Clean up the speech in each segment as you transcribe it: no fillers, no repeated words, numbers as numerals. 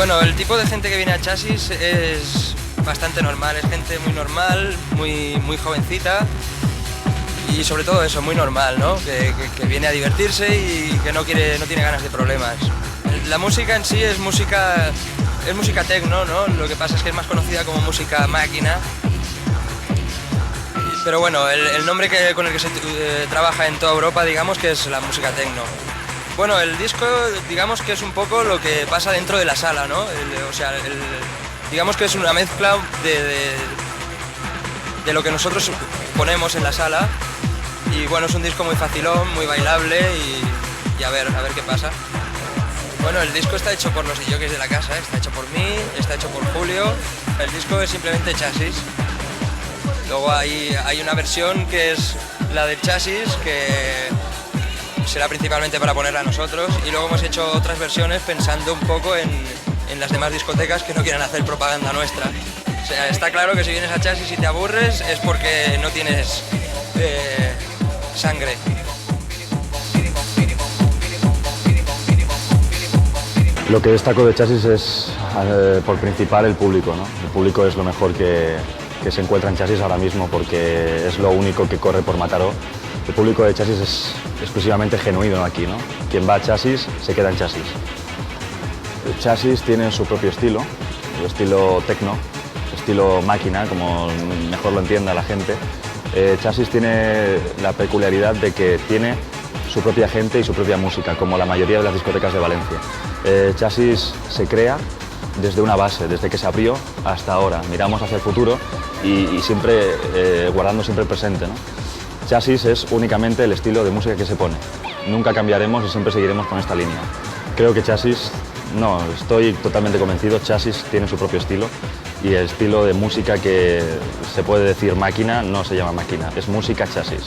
Bueno, el tipo de gente que viene a Chasis es bastante normal, es gente muy normal, muy jovencita y sobre todo eso, muy normal, ¿no? Que viene a divertirse y que no tiene ganas de problemas. La música en sí es música techno, ¿no? Lo que pasa es que es más conocida como música máquina. Pero bueno, el nombre con el que se trabaja en toda Europa, digamos que es la música techno. Bueno, el disco, digamos que es un poco lo que pasa dentro de la sala, ¿no? Digamos que es una mezcla de lo que nosotros ponemos en la sala. Y bueno, es un disco muy facilón, muy bailable y a ver qué pasa. Bueno, el disco está hecho por los DJs de la casa, está hecho por mí, está hecho por Julio. El disco es simplemente Chasis. Luego hay una versión que es la del Chasis, que será principalmente para ponerla a nosotros, y luego hemos hecho otras versiones pensando un poco en las demás discotecas que no quieran hacer propaganda nuestra. O sea, está claro que si vienes a Chasis y te aburres es porque no tienes sangre. Lo que destaco de Chasis es, por principal, el público, ¿no? El público es lo mejor que se encuentra en Chasis ahora mismo porque es lo único que corre por Mataró. El público de Chasis es exclusivamente genuino aquí, ¿no? Quien va a Chasis se queda en Chasis. Chasis tiene su propio estilo, el estilo techno, estilo máquina, como mejor lo entienda la gente. Chasis tiene la peculiaridad de que tiene su propia gente y su propia música, como la mayoría de las discotecas de Valencia. Chasis se crea desde una base, desde que se abrió hasta ahora. Miramos hacia el futuro y siempre guardando siempre el presente, ¿no? Chasis es únicamente el estilo de música que se pone. Nunca cambiaremos y siempre seguiremos con esta línea. Creo que Chasis, no, estoy totalmente convencido, Chasis tiene su propio estilo y el estilo de música que se puede decir máquina no se llama máquina, es música Chasis.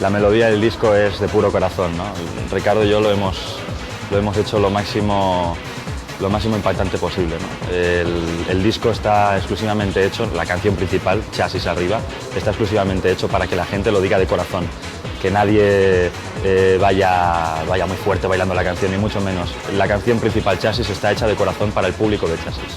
La melodía del disco es de puro corazón, ¿no? Ricardo y yo lo hemos hecho lo máximo impactante posible, ¿no? El disco está exclusivamente hecho, la canción principal, Chasis Arriba, está exclusivamente hecho para que la gente lo diga de corazón, que nadie vaya muy fuerte bailando la canción, ni mucho menos. La canción principal, Chasis, está hecha de corazón para el público de Chasis.